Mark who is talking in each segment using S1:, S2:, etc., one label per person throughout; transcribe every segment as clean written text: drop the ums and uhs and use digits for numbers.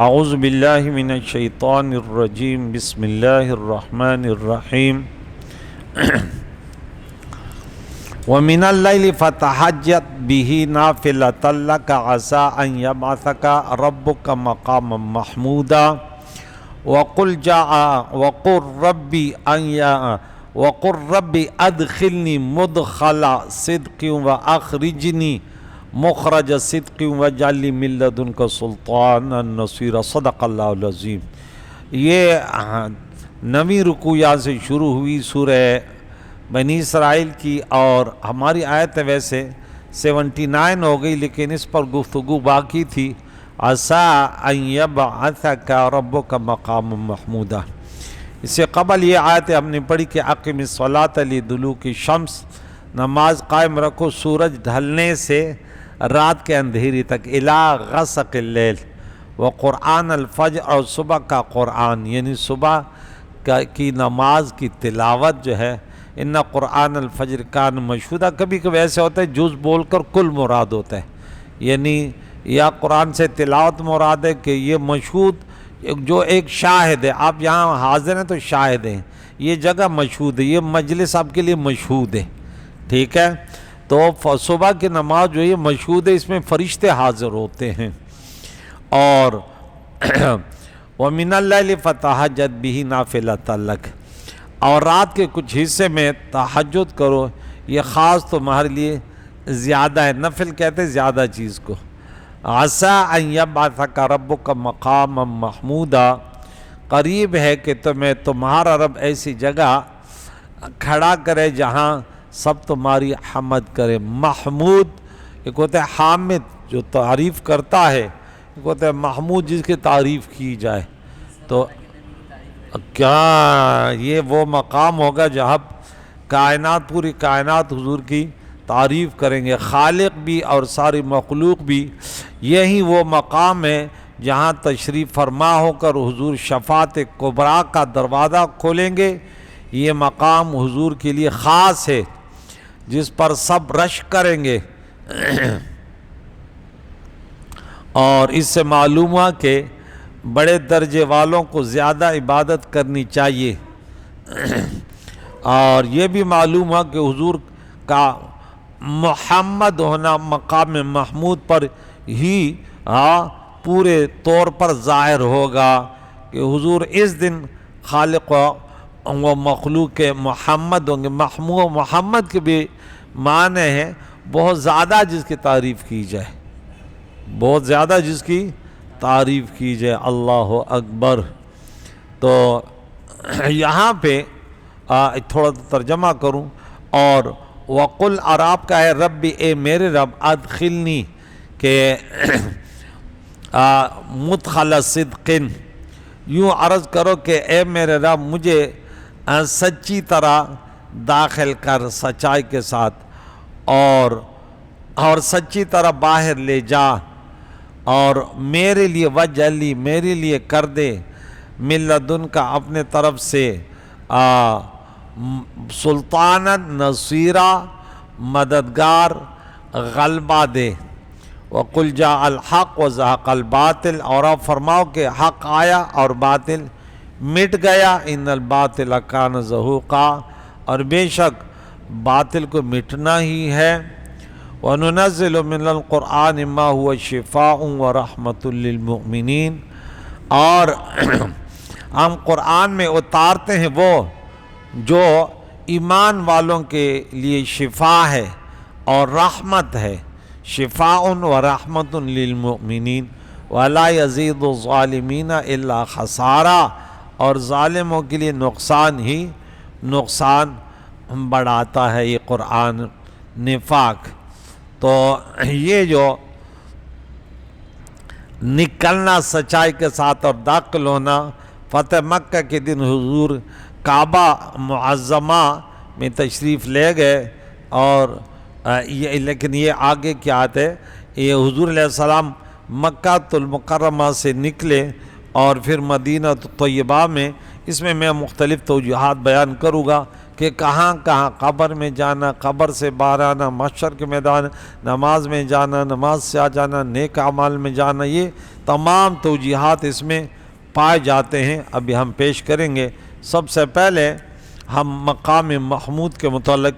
S1: اعوذ باللہ من الشیطان الرجیم بسم اللہ الرحمن الرحیم ومن اللیل فتہجد بہ نافلۃ لک عسیٰ ان یبعثک ربک مقاما محمودا وقل ربی ادخلنی مدخل صدق واخرجنی مخرج صدق واجعل لی من لدنک سلطانا نصیرا صدق اللہ العظیم۔ یہ نویں رکوع یہاں سے شروع ہوئی سورہ بنی اسرائیل کی، اور ہماری آیت ویسے 79 ہو گئی، لیکن اس پر گفتگو باقی تھی۔ عسیٰ ان یبعثک ربک مقاما محمودا۔ اس سے قبل یہ آیت ہم نے پڑھی کہ اقم الصلاۃ لدلوک الشمس، نماز قائم رکھو سورج ڈھلنے سے رات کے اندھیری تک، الی غسق اللیل، وقرآن الفجر، اور صبح کا قرآن یعنی صبح کی نماز کی تلاوت جو ہے، ان قرآن الفجر کان مشہودا۔ کبھی کبھی ایسے ہوتا ہے جز بول کر کل مراد ہوتا ہے، یعنی یا قرآن سے تلاوت مراد ہے کہ یہ مشہود جو ایک شاہد ہے، آپ یہاں حاضر ہیں تو شاہد ہیں، یہ جگہ مشہود ہے، یہ مجلس آپ کے لیے مشہود ہے، ٹھیک ہے۔ تو صبح کی نماز جو یہ مشہود ہے، اس میں فرشتے حاضر ہوتے ہیں۔ اور وَمِنَ اللَّيْلِ فَتَہَجَّدْ بِهِ نَافِلَةً لَكَ، اور رات کے کچھ حصے میں تہجد کرو، یہ خاص تمہارے لیے زیادہ ہے، نفل کہتے ہیں زیادہ چیز کو۔ عسیٰ ان یبعثک ربک مقاما محمودا، قریب ہے کہ تمہارا رب ایسی جگہ کھڑا کرے جہاں سب تمہاری حمد کرے۔ محمود ایک ہوتا ہے حامد جو تعریف کرتا ہے، ایک ہوتا ہے محمود جس کی تعریف کی جائے۔ تو کیا یہ وہ مقام ہوگا جہاں کائنات، پوری کائنات حضور کی تعریف کریں گے، خالق بھی اور ساری مخلوق بھی۔ یہی وہ مقام ہے جہاں تشریف فرما ہو کر حضور شفاعت کبریٰ کا دروازہ کھولیں گے۔ یہ مقام حضور کے لیے خاص ہے جس پر سب رش کریں گے۔ اور اس سے معلوم ہوا کہ بڑے درجے والوں کو زیادہ عبادت کرنی چاہیے، اور یہ بھی معلوم ہوا کہ حضور کا محمد ہونا مقام محمود پر ہی پورے طور پر ظاہر ہوگا کہ حضور اس دن خالق و مخلوق کے محمد ہوں گے۔ محمد کے بھی معنی ہے بہت زیادہ جس کی تعریف کی جائے، بہت زیادہ جس کی تعریف کی جائے، اللہ اکبر۔ تو یہاں پہ تھوڑا ترجمہ کروں، اور وقل، اور آپ کا ہے ربی، اے میرے رب، ادخلنی، کہ مدخل صدق، یوں عرض کرو کہ اے میرے رب مجھے سچی طرح داخل کر، سچائی کے ساتھ، اور سچی طرح باہر لے جا، اور میرے لیے وجلی، میرے لیے کر دے، من لدنکا، اپنے طرف سے، سلطانا نصیرا، مددگار، غلبہ دے۔ وقل جاء الحق وزهق الباطل، اور آپ فرماؤ کہ حق آیا اور باطل مٹ گیا، ان الباطل کان زہوقا، اور بے شک باطل کو مٹنا ہی ہے۔ وَنُنَزِّلُ مِنَ الْقُرْآنِ مَا هُوَ شِفَاءٌ وَرَحْمَةٌ لِّلْمُؤْمِنِينَ، اور ہم قرآن میں اتارتے ہیں وہ جو ایمان والوں کے لیے شفا ہے اور رحمت ہے۔ شفاء ورحمة للمؤمنین ولا يزيد الظالمین الا خسارا، اور ظالموں کے لیے نقصان ہی نقصان بڑھاتا ہے یہ قرآن نفاق۔ تو یہ جو نکلنا سچائی کے ساتھ اور داخل ہونا، فتح مکہ کے دن حضور کعبہ معظمہ میں تشریف لے گئے، اور لیکن یہ آگے کی آیت ہے، یہ حضور علیہ السلام مکہ المکرمہ سے نکلے اور پھر مدینہ طیبہ میں، اس میں مختلف توجیہات بیان کروں گا کہ کہاں کہاں قبر میں جانا، قبر سے باہر آنا، محشر کے میدان، نماز میں جانا، نماز سے آ جانا، نیک اعمال میں جانا، یہ تمام توجیحات اس میں پائے جاتے ہیں، ابھی ہم پیش کریں گے۔ سب سے پہلے ہم مقام محمود کے متعلق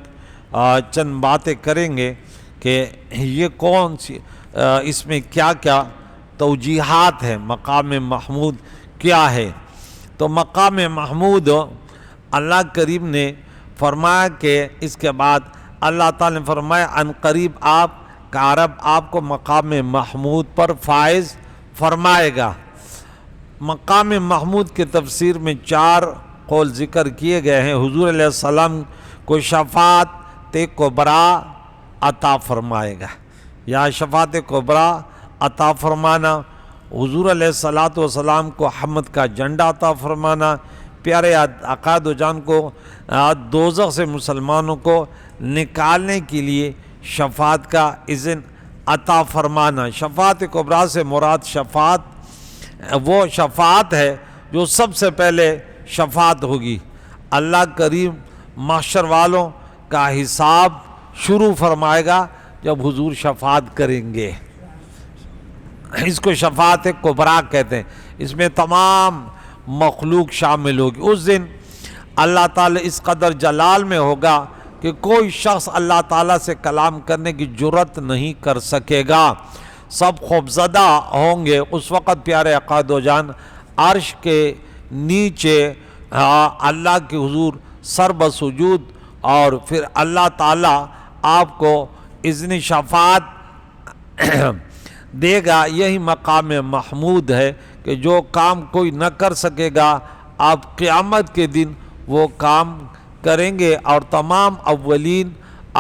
S1: چند باتیں کریں گے کہ یہ کون سی اس میں کیا کیا توجیحات ہیں، مقام محمود کیا ہے۔ تو مقام محمود اللہ کریم نے فرمایا کہ اس کے بعد اللہ تعالیٰ نے فرمایا ان قریب آپ کا رب آپ کو مقام محمود پر فائز فرمائے گا۔ مقام محمود کی تفسیر میں 4 قول ذکر کیے گئے ہیں۔ حضور علیہ السلام کو شفاعت کبریٰ عطا فرمائے گا، یا شفاعت کبریٰ عطا فرمانا، حضور علیہ السلام کو حمد کا جھنڈا عطا فرمانا، پیارے آقا دو جان کو دوزخ سے مسلمانوں کو نکالنے کے لیے شفاعت کا اذن عطا فرمانا۔ شفاعت کبریٰ سے مراد شفاعت وہ شفاعت ہے جو سب سے پہلے شفاعت ہوگی۔ اللہ کریم محشر والوں کا حساب شروع فرمائے گا جب حضور شفاعت کریں گے، اس کو شفاعت کبریٰ کہتے ہیں۔ اس میں تمام مخلوق شامل ہوگی۔ اس دن اللہ تعالیٰ اس قدر جلال میں ہوگا کہ کوئی شخص اللہ تعالیٰ سے کلام کرنے کی جرت نہیں کر سکے گا، سب خوفزدہ ہوں گے۔ اس وقت پیارے آقا دو جان عرش کے نیچے اللہ کے حضور سر بسجود، اور پھر اللہ تعالیٰ آپ کو اذن شفاعت دے گا۔ یہی مقام محمود ہے کہ جو کام کوئی نہ کر سکے گا آپ قیامت کے دن وہ کام کریں گے، اور تمام اولین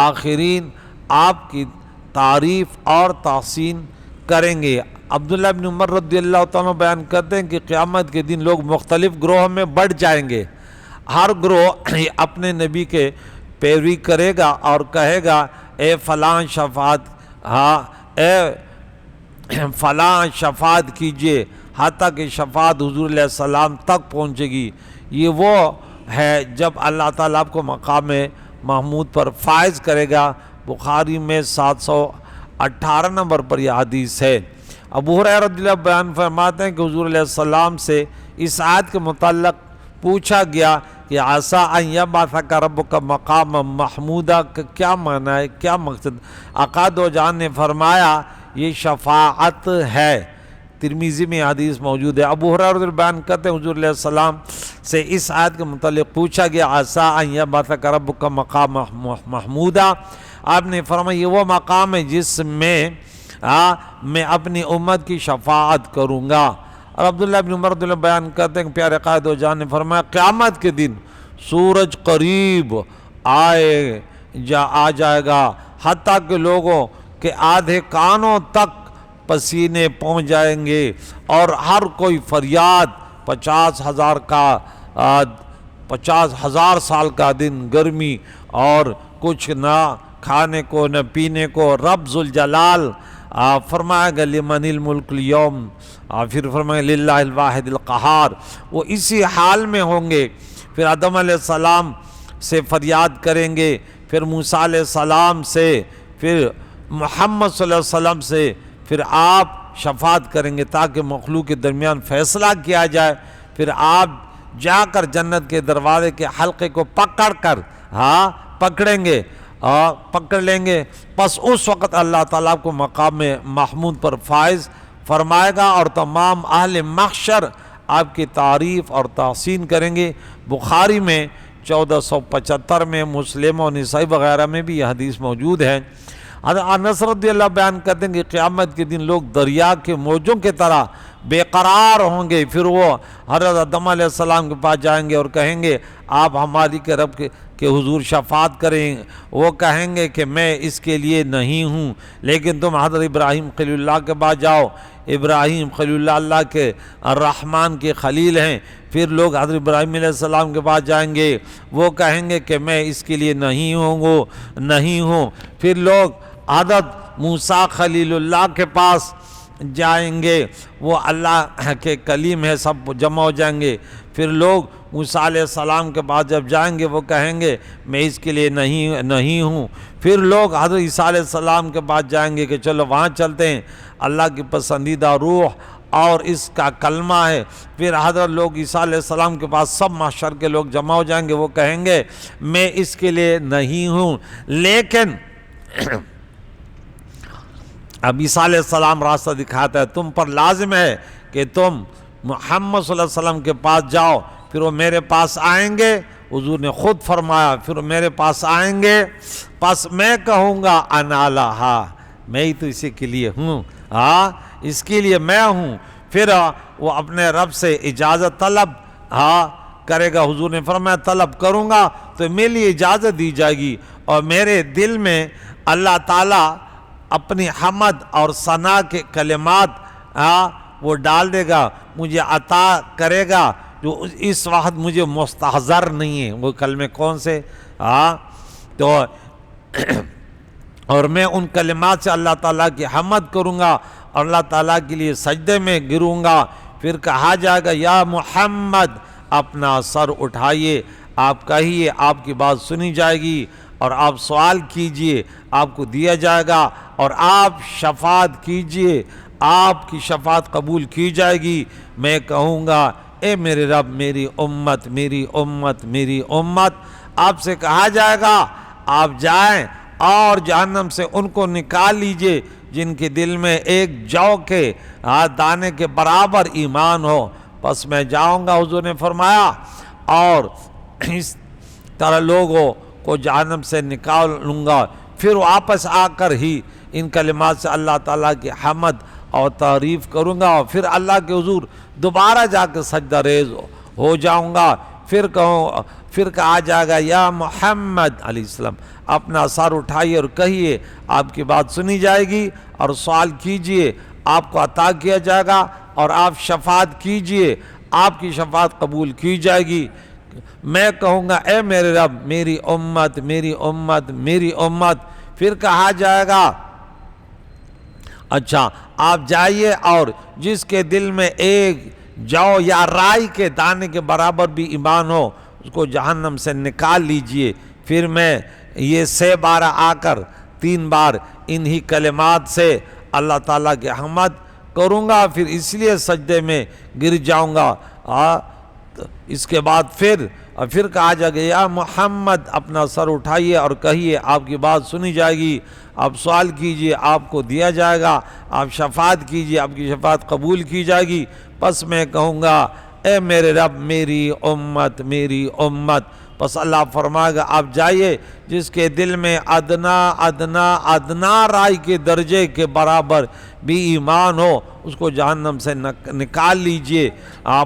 S1: آخرین آپ کی تعریف اور تحسین کریں گے۔ عبداللہ بن عمر رضی اللہ تعالیٰ بیان کرتے ہیں کہ قیامت کے دن لوگ مختلف گروہ میں بڑھ جائیں گے، ہر گروہ اپنے نبی کے پیروی کرے گا اور کہے گا اے فلاں شفاعت، اے فلاں شفاعت کیجئے، حتیٰ کہ شفاعت حضور علیہ السلام تک پہنچے گی۔ یہ وہ ہے جب اللہ تعالیٰ آپ کو مقام محمود پر فائز کرے گا۔ بخاری میں 718 نمبر پر یہ حدیث ہے۔ ابو ہریرہ رضی اللہ بیان فرماتے ہیں کہ حضور علیہ السلام سے اس آیت کے متعلق پوچھا گیا کہ عسیٰ ان یبعثک ربک مقام محمودہ کا کیا معنی ہے، کیا مقصد؟ آقا دو جان نے فرمایا یہ شفاعت ہے۔ ترمذی میں حدیث موجود ہے۔ ابو ہریرہ بیان کرتے ہیں حضور علیہ السلام سے اس آیت کے متعلق پوچھا گیا عسیٰ ان یبعثک ربک مقام محمودہ، آپ نے فرمایا یہ وہ مقام ہے جس میں میں اپنی امت کی شفاعت کروں گا۔ اور عبداللہ بن عمر رضی اللہ بیان کرتے ہیں کہ پیارے قائد و جان نے فرمایا قیامت کے دن سورج قریب آ جائے گا، حتیٰ کہ لوگوں کے آدھے کانوں تک پسینے پہنچ جائیں گے، اور ہر کوئی فریاد 50,000 سال کا دن گرمی، اور کچھ نہ کھانے کو نہ پینے کو۔ رب ذوالجلال فرمائے گا لمن الملک اليوم، پھر فرمائے للہ الواحد القہار۔ وہ اسی حال میں ہوں گے۔ پھر آدم علیہ السلام سے فریاد کریں گے، پھر موسیٰ علیہ السلام سے، پھر محمد صلی اللہ علیہ وسلم سے، پھر آپ شفاعت کریں گے تاکہ مخلوق کے درمیان فیصلہ کیا جائے۔ پھر آپ جا کر جنت کے دروازے کے حلقے کو پکڑ لیں گے، پس اس وقت اللہ تعالیٰ کو مقام محمود پر فائز فرمائے گا، اور تمام اہل محشر آپ کی تعریف اور تحسین کریں گے۔ بخاری میں 1475 میں، مسلم اور نسائی وغیرہ میں بھی یہ حدیث موجود ہے۔ انس رضی اللہ بیان کرتے ہیں کہ قیامت کے دن لوگ دریا کے موجوں کی طرح بے قرار ہوں گے، پھر وہ حضرت آدم علیہ السلام کے پاس جائیں گے اور کہیں گے آپ ہماری کے رب کے حضور شفاعت کریں۔ وہ کہیں گے کہ میں اس کے لیے نہیں ہوں، لیکن تم حضرت ابراہیم خلیل اللہ کے پاس جاؤ۔ ابراہیم خلیل اللہ اللہ کے الرحمن کے خلیل ہیں۔ پھر لوگ حضرت ابراہیم علیہ السلام کے پاس جائیں گے، وہ کہیں گے کہ میں اس کے لیے نہیں ہوں۔ پھر لوگ حضرت موسیٰ خلیل اللہ کے پاس جائیں گے، وہ اللہ کے کلیم ہے، سب جمع ہو جائیں گے۔ پھر لوگ موسیٰ علیہ السلام کے پاس جب جائیں گے وہ کہیں گے میں اس کے لیے نہیں ہوں۔ پھر لوگ حضرت عیسیٰ علیہ السلام کے پاس جائیں گے کہ چلو وہاں چلتے ہیں، اللہ کی پسندیدہ روح اور اس کا کلمہ ہے۔ پھر حضرت لوگ عیسیٰ علیہ السلام کے پاس سب محشر کے لوگ جمع ہو جائیں گے، وہ کہیں گے میں اس کے لیے نہیں ہوں۔ لیکن اب عیسیٰ علیہ السلام راستہ دکھاتا ہے، تم پر لازم ہے کہ تم محمد صلی اللہ علیہ وسلم کے پاس جاؤ، پھر وہ میرے پاس آئیں گے۔ حضور نے خود فرمایا پھر وہ میرے پاس آئیں گے، پس میں کہوں گا انا لہا، میں ہی تو اسی کے لیے ہوں، اس کے لیے میں ہوں۔ پھر وہ اپنے رب سے اجازت طلب کرے گا۔ حضور نے فرمایا طلب کروں گا تو میرے لیے اجازت دی جائے گی، اور میرے دل میں اللہ تعالیٰ اپنی حمد اور ثنا کے کلمات وہ ڈال دے گا، مجھے عطا کرے گا جو اس وقت مجھے مستحضر نہیں ہے۔ وہ کلمے کون سے؟ تو اور میں ان کلمات سے اللہ تعالیٰ کی حمد کروں گا اور اللہ تعالیٰ کے لیے سجدے میں گروں گا۔ پھر کہا جائے گا یا محمد اپنا سر اٹھائیے، آپ کہیے، آپ کی بات سنی جائے گی، اور آپ سوال کیجئے آپ کو دیا جائے گا، اور آپ شفاعت کیجئے آپ کی شفاعت قبول کی جائے گی۔ میں کہوں گا اے میرے رب میری امت میری امت میری امت۔ آپ سے کہا جائے گا آپ جائیں اور جہنم سے ان کو نکال لیجئے جن کے دل میں ایک جو کے دانے کے برابر ایمان ہو۔ پس میں جاؤں گا، حضور نے فرمایا، اور اس طرح لوگوں کو جہنم سے نکال لوں گا۔ پھر واپس آ کر ہی ان کلمات سے اللہ تعالیٰ کی حمد اور تعریف کروں گا، اور پھر اللہ کے حضور دوبارہ جا کے سجدہ ریز ہو جاؤں گا۔ پھر کہا جائے گا یا محمد علیہ السلام اپنا سر اٹھائیے اور کہیے، آپ کی بات سنی جائے گی، اور سوال کیجئے آپ کو عطا کیا جائے گا، اور آپ شفاعت کیجئے آپ کی شفاعت قبول کی جائے گی۔ میں کہوں گا اے میرے رب میری امت میری امت میری امت۔ پھر کہا جائے گا اچھا آپ جائیے اور جس کے دل میں ایک جو یا رائی کے دانے کے برابر بھی ایمان ہو اس کو جہنم سے نکال لیجئے۔ پھر میں یہ 6 بار آ کر 3 بار انہی کلمات سے اللہ تعالیٰ کی حمد کروں گا، پھر اس لیے سجدے میں گر جاؤں گا۔ اس کے بعد پھر کہا جائے گا یا محمد اپنا سر اٹھائیے اور کہیے، آپ کی بات سنی جائے گی، آپ سوال کیجئے آپ کو دیا جائے گا، آپ شفاعت کیجئے آپ کی شفاعت قبول کی جائے گی۔ پس میں کہوں گا اے میرے رب میری امت میری امت۔ پس اللہ فرمائے گا آپ جائیے جس کے دل میں ادنا ادنا ادنا رائی کے درجے کے برابر بھی ایمان ہو اس کو جہنم سے نکال لیجئے۔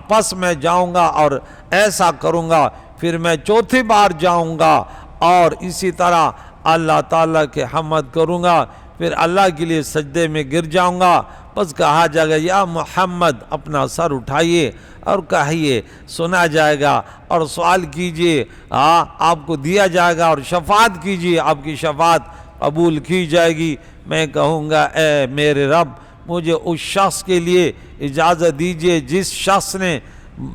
S1: پس میں جاؤں گا اور ایسا کروں گا، پھر میں 4تھی بار جاؤں گا اور اسی طرح اللہ تعالیٰ کے حمد کروں گا، پھر اللہ کے لیے سجدے میں گر جاؤں گا۔ پس کہا جائے گا یا محمد اپنا سر اٹھائیے اور کہیے، سنا جائے گا، اور سوال کیجئے آپ کو دیا جائے گا، اور شفاعت کیجئے آپ کی شفاعت قبول کی جائے گی۔ میں کہوں گا اے میرے رب مجھے اس شخص کے لیے اجازت دیجئے جس شخص نے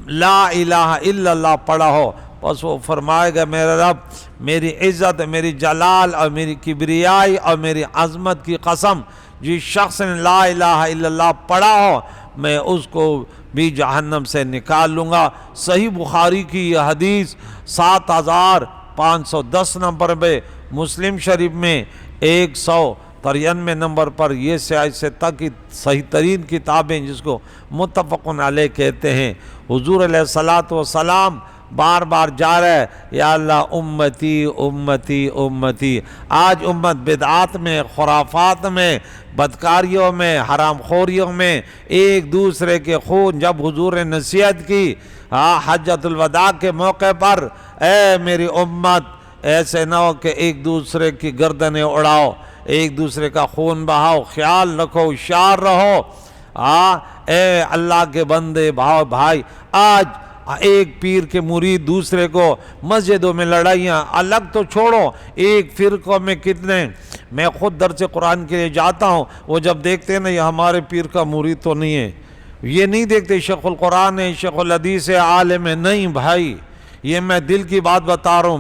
S1: لا الہ الا اللہ پڑھا ہو۔ پس وہ فرمائے گا میرے رب میری عزت میری جلال اور میری کبریائی اور میری عظمت کی قسم، جس شخص نے لا الہ الا اللہ پڑھا ہو میں اس کو بھی جہنم سے نکال لوں گا۔ صحیح بخاری کی یہ حدیث 7510 نمبر پہ، مسلم شریف میں 193 نمبر پر، یہ سے تک صحیح ترین کتابیں جس کو متفقن علیہ کہتے ہیں۔ حضور علیہ السلام بار بار جا رہے ہیں یا اللہ امتی امتی امتی۔ آج امت بدعات میں، خرافات میں، بدکاریوں میں، حرام خوریوں میں ایک دوسرے کے خون، جب حضور نے نصیحت کی حجۃ الوداع کے موقع پر، اے میری امت ایسے نہ ہو کہ ایک دوسرے کی گردنیں اڑاؤ، ایک دوسرے کا خون بہاؤ، خیال رکھو، ہوشیار رہو۔ اے اللہ کے بندے بھائی، آج ایک پیر کے مرید دوسرے کو، مسجدوں میں لڑائیاں، الگ تو چھوڑو، ایک فرقوں میں کتنے۔ میں خود درس قرآن کے لیے جاتا ہوں، وہ جب دیکھتے ہیں نا یہ ہمارے پیر کا مرید تو نہیں ہے، یہ نہیں دیکھتے شیخ القرآن ہے، شیخ الحدیث ہے، عالم ہے، نہیں بھائی، یہ میں دل کی بات بتا رہا ہوں.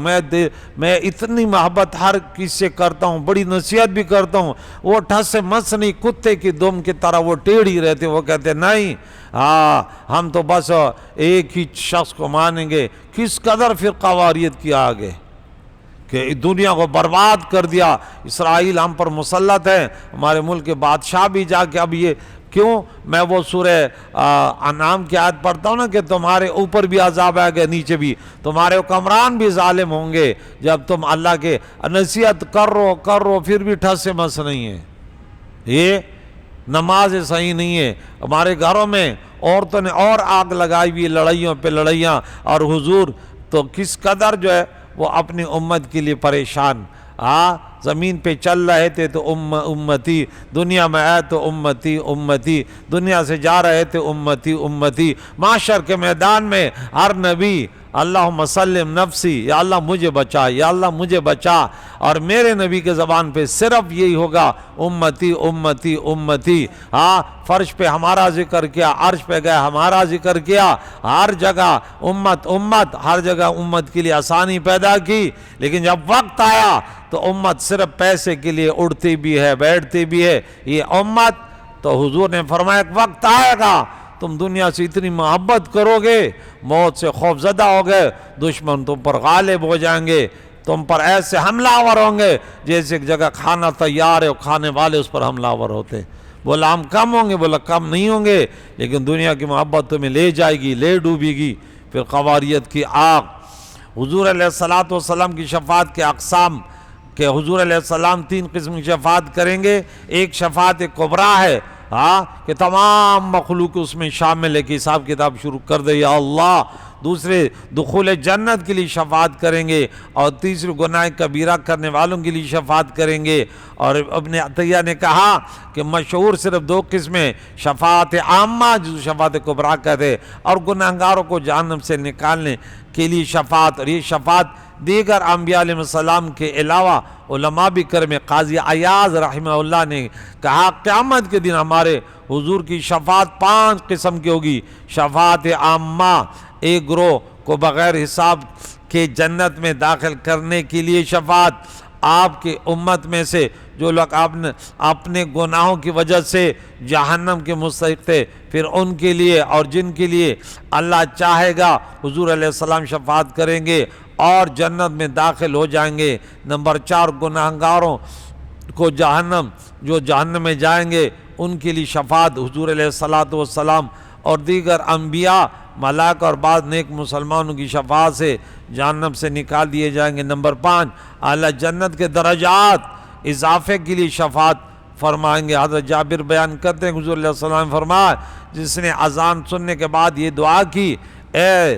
S1: میں اتنی محبت ہر کس سے کرتا ہوں، بڑی نصیحت بھی کرتا ہوں. وہ ٹھس سے مس نہیں، کتے کی دم کی طرح وہ ٹیڑھی رہتے. وہ کہتے نہیں ہم تو بس ایک ہی شخص کو مانیں گے. کس قدر فرقہ واریت کیا آگے کہ دنیا کو برباد کر دیا. اسرائیل ہم پر مسلط ہے، ہمارے ملک کے بادشاہ بھی جا کے اب یہ کیوں. میں وہ سورہ انعام کی آیت پڑھتا ہوں نا کہ تمہارے اوپر بھی عذاب آئے گا، نیچے بھی تمہارے حکمران بھی ظالم ہوں گے. جب تم اللہ کے نصیحت کر رہو پھر بھی ٹھس سے مس نہیں ہے. یہ نماز صحیح نہیں ہے. ہمارے گھروں میں عورتوں نے اور آگ لگائی ہوئی، لڑائیوں پہ لڑائیاں. اور حضور تو کس قدر جو ہے وہ اپنی امت کے لیے پریشان. زمین پہ چل رہے تھے تو امتی، دنیا میں آئے تو امتی امتی، دنیا سے جا رہے تھے امتی امتی. معاشر کے میدان میں ہر نبی اللہم سلم نفسی، یا اللہ مجھے بچا، یا اللہ مجھے بچا. اور میرے نبی کے زبان پہ صرف یہی ہوگا امتی امتی امتی. فرش پہ ہمارا ذکر کیا، عرش پہ گئے ہمارا ذکر کیا، ہر جگہ امت امت، ہر جگہ امت کے لیے آسانی پیدا کی. لیکن جب وقت آیا تو امت صرف پیسے کے لیے اڑتی بھی ہے، بیٹھتی بھی ہے. یہ امت تو حضور نے فرمایا ایک وقت آئے گا تم دنیا سے اتنی محبت کرو گے، موت سے خوف زدہ ہو گئے، دشمن تم پر غالب ہو جائیں گے، تم پر ایسے حملہ آور ہوں گے جیسے ایک جگہ کھانا تیار ہے اور کھانے والے اس پر حملہ آور ہوتے. بولا ہم کم ہوں گے، بولا کم نہیں ہوں گے، لیکن دنیا کی محبت تمہیں لے جائے گی، لے ڈوبے گی. پھر قواریت کی آگ. حضور علیہ السلام کی شفاعت کے اقسام کہ حضور علیہ السلام 3 قسم کی شفاعت کریں گے. ایک شفاعت کبریٰ ہے کہ تمام مخلوق اس میں شامل ہے کہ حساب کتاب شروع کر دے یا اللہ. دوسرے دخول جنت کے لیے شفاعت کریں گے. اور تیسری گناہ کبیرہ کرنے والوں کے لیے شفاعت کریں گے. اور ابن عطیہ نے کہا کہ مشہور صرف 2 قسمیں، شفاعت عامہ جس شفاعت کبریٰ کہتے، اور گناہگاروں کو جہنم سے نکالنے کے لیے شفاعت. اور یہ شفاعت دیگر انبیاء علیہ السلام کے علاوہ علماء بھی کریں. قاضی عیاض رحمہ اللہ نے کہا قیامت کے دن ہمارے حضور کی شفاعت 5 قسم کی ہوگی. شفاعت عامہ، ایک گروہ کو بغیر حساب کے جنت میں داخل کرنے کے لیے شفاعت. آپ کی امت میں سے جو لوگ اپنے گناہوں کی وجہ سے جہنم کے مستحق تھے، پھر ان کے لیے اور جن کے لیے اللہ چاہے گا حضور علیہ السلام شفاعت کریں گے اور جنت میں داخل ہو جائیں گے. نمبر 4 گناہگاروں کو جو جہنم میں جائیں گے ان کے لیے شفاعت حضور علیہ السلام اور دیگر انبیاء، ملائکہ اور بعض نیک مسلمانوں کی شفاعت سے جہنم سے نکال دیے جائیں گے. نمبر 5 اعلیٰ جنت کے درجات اضافے کے لیے شفاعت فرمائیں گے. حضرت جابر بیان کرتے ہیں حضور علیہ السلام فرمایا جس نے اذان سننے کے بعد یہ دعا کی، اے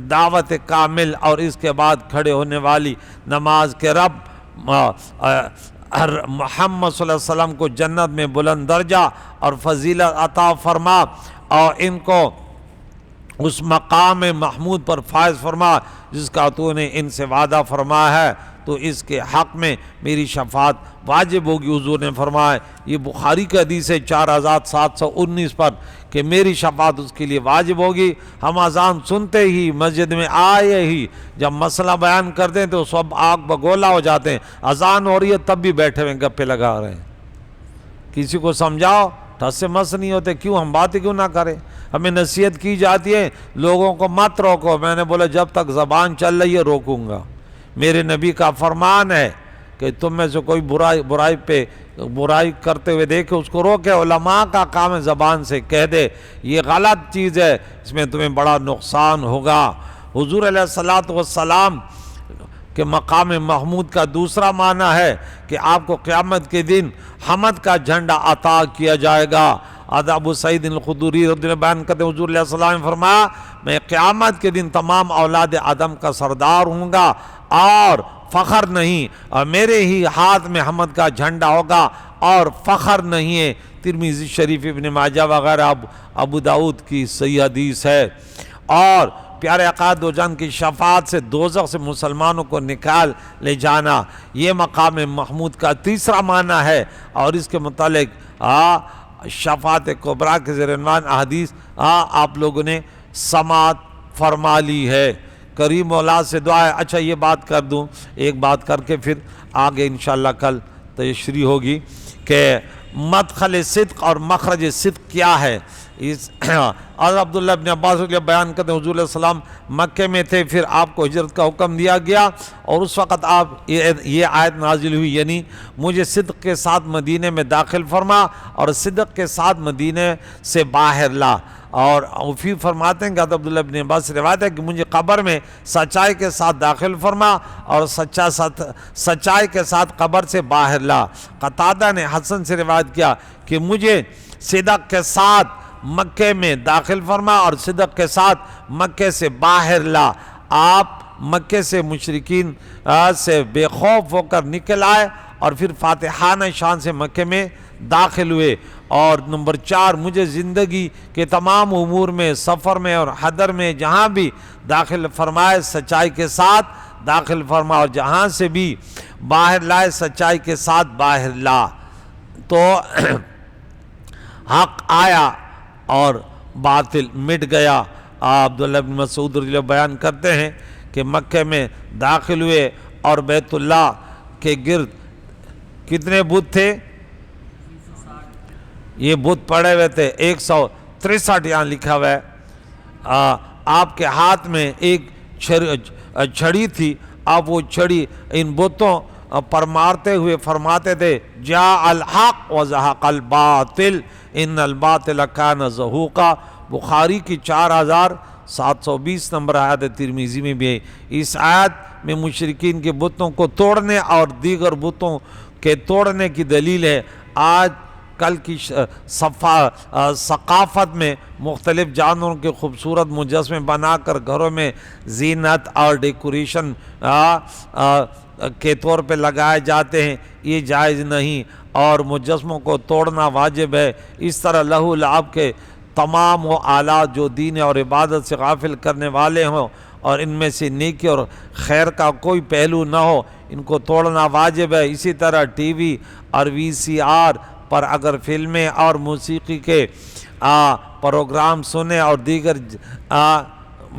S1: دعوت کامل اور اس کے بعد کھڑے ہونے والی نماز کے رب، محمد صلی اللہ علیہ وسلم کو جنت میں بلند درجہ اور فضیلت عطا فرما اور ان کو اس مقام محمود پر فائز فرما جس کا تو نے ان سے وعدہ فرمایا ہے، تو اس کے حق میں میری شفاعت واجب ہوگی. حضور نے فرمایا، یہ بخاری کا حدیث ہے 4719 پر، کہ میری شفاعت اس کے لیے واجب ہوگی. ہم اذان سنتے ہی مسجد میں آئے ہی جب مسئلہ بیان کرتے ہیں تو سب آگ بگولا ہو جاتے ہیں. اذان ہو رہی ہے تب بھی بیٹھے ہوئے گپے لگا رہے ہیں. کسی کو سمجھاؤ، ٹھس سے مس نہیں ہوتے. کیوں ہم باتیں کیوں نہ کریں؟ ہمیں نصیحت کی جاتی ہے لوگوں کو مت روکو. میں نے بولا جب تک زبان چل رہی ہے روکوں گا. میرے نبی کا فرمان ہے کہ تم میں سے کوئی برائی کرتے ہوئے دیکھے اس کو روکے. علماء کا کام ہے زبان سے کہہ دے یہ غلط چیز ہے، اس میں تمہیں بڑا نقصان ہوگا. حضور علیہ السلام کہ مقام محمود کا دوسرا معنی ہے کہ آپ کو قیامت کے دن حمد کا جھنڈا عطا کیا جائے گا. ابو سعید الخدری رضی اللہ عنہ بیان کرتے حضور علیہ السلام نے فرمایا میں قیامت کے دن تمام اولاد آدم کا سردار ہوں گا اور فخر نہیں، اور میرے ہی ہاتھ میں حمد کا جھنڈا ہوگا اور فخر نہیں ہے. ترمذی شریف، ابن ماجہ وغیرہ، ابو داؤد کی صحیح حدیث ہے. اور پیارے آقا دو جان کی شفاعت سے دوزخ سے مسلمانوں کو نکال لے جانا، یہ مقام محمود کا تیسرا معنی ہے. اور اس کے متعلق شفاعت کبریٰ کے زیر عنوان احادیث آپ لوگوں نے سماعت فرما لی ہے۔ کریم مولا سے دعا ہے۔ اچھا یہ بات کر دوں، ایک بات کر کے پھر آگے انشاءاللہ کل تشریح ہوگی کہ مدخل صدق اور مخرج صدق کیا ہے۔ اور عبداللہ ابن عباس کے بیان کرتے ہیں حضور علیہ السلام مکے میں تھے، پھر آپ کو ہجرت کا حکم دیا گیا اور اس وقت آپ یہ آیت نازل ہوئی، یعنی مجھے صدق کے ساتھ مدینے میں داخل فرما اور صدق کے ساتھ مدینے سے باہر لا۔ اور پھر فرماتے ہیں کہ عبداللہ ابن عباس سے روایت ہے کہ مجھے قبر میں سچائی کے ساتھ داخل فرما اور سچائی کے ساتھ قبر سے باہر لا۔ قتادہ نے حسن سے روایت کیا کہ مجھے صدق کے ساتھ مکے میں داخل فرما اور صدق کے ساتھ مکے سے باہر لا۔ آپ مکے سے مشرکین سے بے خوف ہو کر نکل آئے اور پھر فاتحانہ شان سے مکے میں داخل ہوئے۔ اور نمبر 4، مجھے زندگی کے تمام امور میں، سفر میں اور حضر میں جہاں بھی داخل فرمائے سچائی کے ساتھ داخل فرما اور جہاں سے بھی باہر لائے سچائی کے ساتھ باہر لا۔ تو حق آیا اور باطل مٹ گیا۔ عبداللہ بن مسعود رضی اللہ بیان کرتے ہیں کہ مکے میں داخل ہوئے اور بیت اللہ کے گرد کتنے بت تھے؟ یہ بت پڑے ہوئے تھے 163 یہاں لکھا ہوا ہے۔ آپ کے ہاتھ میں ایک چھڑی تھی، آپ وہ چھڑی ان بتوں پر مارتے ہوئے فرماتے تھے جاء الحق وزہق الباطل ان الباطل کان زہوقا۔ بخاری کی 4720 نمبر آیت ترمذی میں بھی ہے۔ اس آیت میں مشرکین کے بتوں کو توڑنے اور دیگر بتوں کے توڑنے کی دلیل ہے۔ آج کل کی ثقافت میں مختلف جانوروں کے خوبصورت مجسمے بنا کر گھروں میں زینت اور ڈیکوریشن کے طور پہ لگائے جاتے ہیں، یہ جائز نہیں اور مجسموں کو توڑنا واجب ہے۔ اس طرح لہو لعب کے تمام وہ آلات جو دین اور عبادت سے غافل کرنے والے ہوں اور ان میں سے نیکی اور خیر کا کوئی پہلو نہ ہو، ان کو توڑنا واجب ہے۔ اسی طرح ٹی وی اور VCR پر اگر فلمیں اور موسیقی کے پروگرام سنیں اور دیگر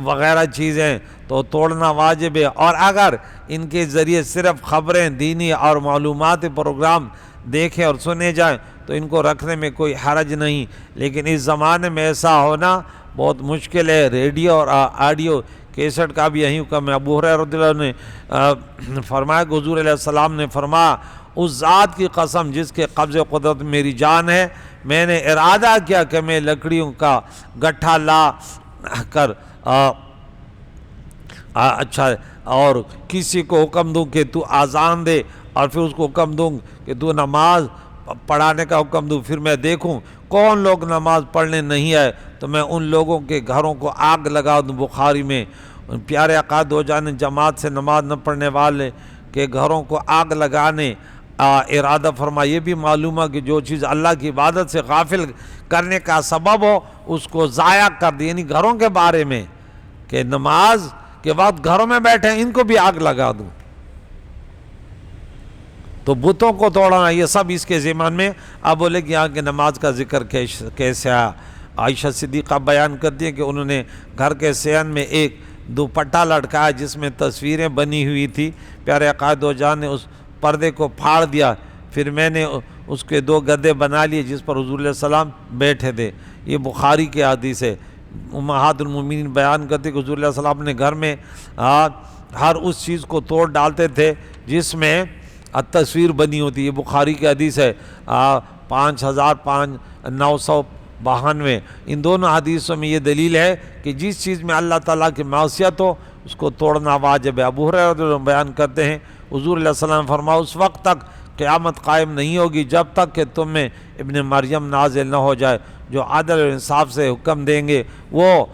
S1: وغیرہ چیزیں تو توڑنا واجب ہے۔ اور اگر ان کے ذریعے صرف خبریں، دینی اور معلوماتی پروگرام دیکھیں اور سنے جائیں تو ان کو رکھنے میں کوئی حرج نہیں، لیکن اس زمانے میں ایسا ہونا بہت مشکل ہے۔ ریڈیو اور آڈیو کیسٹ کا بھی یہی حکم ہے۔ ابو ہریرہ رضی اللہ عنہ نے فرمایا کہ حضور علیہ السلام نے فرمایا اس ذات کی قسم جس کے قبض قدرت میری جان ہے، میں نے ارادہ کیا کہ میں لکڑیوں کا گٹھا لا کر اچھا اور کسی کو حکم دوں کہ تو اذان دے اور پھر اس کو حکم دوں کہ تو نماز پڑھانے کا حکم دوں، پھر میں دیکھوں کون لوگ نماز پڑھنے نہیں آئے تو میں ان لوگوں کے گھروں کو آگ لگا دوں۔ بخاری میں پیارے آقا دو جان جماعت سے نماز نہ پڑھنے والے کے گھروں کو آگ لگانے ارادہ فرما۔ یہ بھی معلوم ہے کہ جو چیز اللہ کی عبادت سے غافل کرنے کا سبب ہو اس کو ضائع کر دے، یعنی گھروں کے بارے میں کہ نماز کے وقت گھروں میں بیٹھے ان کو بھی آگ لگا دوں۔ تو بتوں کو توڑنا یہ سب اس کے ذمن میں۔ اب بولے کہ یہاں کے نماز کا ذکر کیسے آیا؟ عائشہ صدیقہ بیان کرتی ہے کہ انہوں نے گھر کے صحن میں ایک دوپٹہ لٹکایا جس میں تصویریں بنی ہوئی تھی۔ پیارے آقا دو جان نے اس پردے کو پھاڑ دیا، پھر میں نے اس کے 2 گدے بنا لیے جس پر حضور علیہ السلام بیٹھے تھے۔ یہ بخاری کی حدیث ہے۔ امہات المومنین بیان کرتے کہ حضور علیہ السلام نے گھر میں ہر اس چیز کو توڑ ڈالتے تھے جس میں تصویر بنی ہوتی۔ یہ بخاری کی حدیث ہے 5992۔ ان دونوں حدیثوں میں یہ دلیل ہے کہ جس چیز میں اللہ تعالیٰ کی معصیت ہو اس کو توڑنا واجب ہے۔ ابو ہریرہ بیان کرتے ہیں حضور علیہ السلام نے فرمایا اس وقت تک قیامت قائم نہیں ہوگی جب تک کہ تم میں ابن مریم نازل نہ ہو جائے۔ جو عدل و انصاف سے حکم دیں گے وہ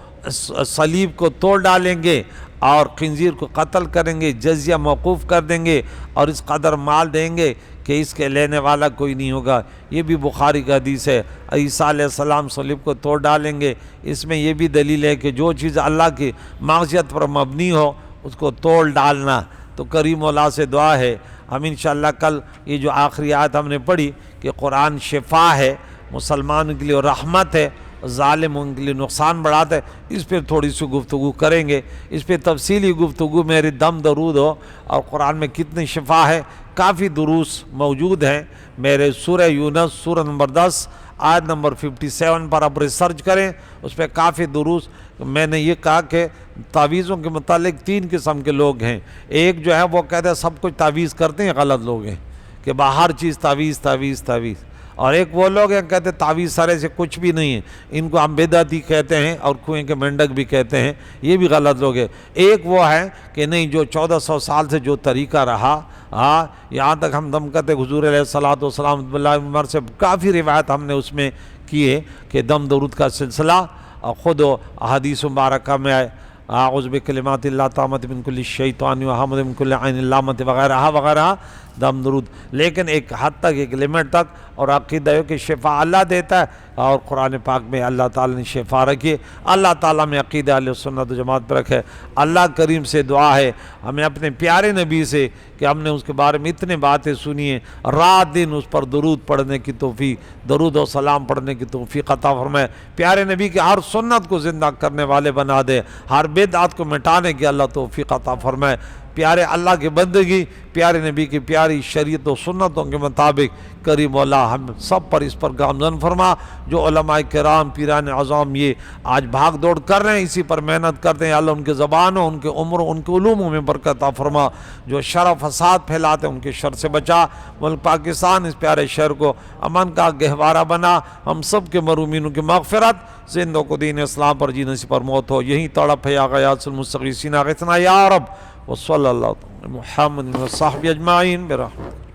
S1: صلیب کو توڑ ڈالیں گے اور خنزیر کو قتل کریں گے، جزیہ موقوف کر دیں گے اور اس قدر مال دیں گے کہ اس کے لینے والا کوئی نہیں ہوگا۔ یہ بھی بخاری کا حدیث ہے۔ عیسیٰ علیہ السلام صلیب کو توڑ ڈالیں گے۔ اس میں یہ بھی دلیل ہے کہ جو چیز اللہ کی معصیت پر مبنی ہو اس کو توڑ ڈالنا۔ تو کریم اللہ سے دعا ہے ہم انشاءاللہ کل یہ جو آخری آیت ہم نے پڑھی کہ قرآن شفا ہے، مسلمانوں کے لیے رحمت ہے، ظالموں کے لیے نقصان بڑھاتا ہے، اس پہ تھوڑی سی گفتگو کریں گے، اس پہ تفصیلی گفتگو میری دم درود ہو، اور قرآن میں کتنی شفا ہے، کافی دروس موجود ہیں میرے سورہ یونس سورہ نمبر 10 آیت نمبر 57 پر آپ ریسرچ کریں، اس پہ کافی دروس۔ میں نے یہ کہا کہ تعویذوں کے متعلق 3 قسم کے لوگ ہیں، ایک جو ہے وہ کہتے ہیں سب کچھ تعویذ کرتے ہیں، غلط لوگ ہیں کہ باہر چیز تعویذ تعویذ تعویذ، اور ایک وہ لوگ ہیں کہتے ہیں تعویذ سارے سے کچھ بھی نہیں ہے، ان کو ہم بدعتی کہتے ہیں اور کنویں کے مینڈک بھی کہتے ہیں، یہ بھی غلط لوگ ہیں۔ ایک وہ ہے کہ نہیں، جو 1400 سال سے جو طریقہ رہا، یہاں تک ہم دم کرتے حضور علیہ الصلوۃ والسلام عبداللہ بن عمر سے کافی روایت ہم نے اس میں کی ہے کہ دم درود کا سلسلہ، اور خود احادیث مبارکہ میں آئے اعوذ بکلمات اللہ التامۃ من کل شیطان وحامد من کل عین لامۃ وغیرہ وغیرہ دم درود، لیکن ایک حد تک، ایک لمٹ تک، اور عقیدہ ہے کہ شفا اللہ دیتا ہے، اور قرآن پاک میں اللہ تعالیٰ نے شفا رکھی ہے۔ اللہ تعالیٰ میں عقیدہ اہل سنت و جماعت پر رکھے۔ اللہ کریم سے دعا ہے ہمیں اپنے پیارے نبی سے کہ ہم نے اس کے بارے میں اتنے باتیں سنی ہیں، رات دن اس پر درود پڑھنے کی توفیق، درود و سلام پڑھنے کی توفیق عطا فرمائے، پیارے نبی کے ہر سنت کو زندہ کرنے والے بنا دے، ہر بدعت کو مٹانے کی اللہ توفیق عطا فرمائے، پیارے اللہ کی بندگی، پیارے نبی کی پیاری شریعت و سنتوں کے مطابق کریم مولا ہم سب پر اس پر گامزن فرما۔ جو علماء کرام پیران اعظام یہ آج بھاگ دوڑ کر رہے ہیں، اسی پر محنت کرتے ہیں، اللہ ان کے زبانوں، ان کے عمروں، ان کے علوموں میں برکت عطا فرما۔ جو شر و فساد پھیلاتے ہیں ان کے شر سے بچا، ملک پاکستان اس پیارے شہر کو امن کا گہوارہ بنا، ہم سب کے مرومینوں کی مغفرت، زندوں کو دین اسلام پر جینے سے پر موت ہو، یہی تڑپ ہے یا غیاث المستغیثین اغثنا یا رب، وصلی اللہ محمد وصحبہ اجمعین برحمتہ۔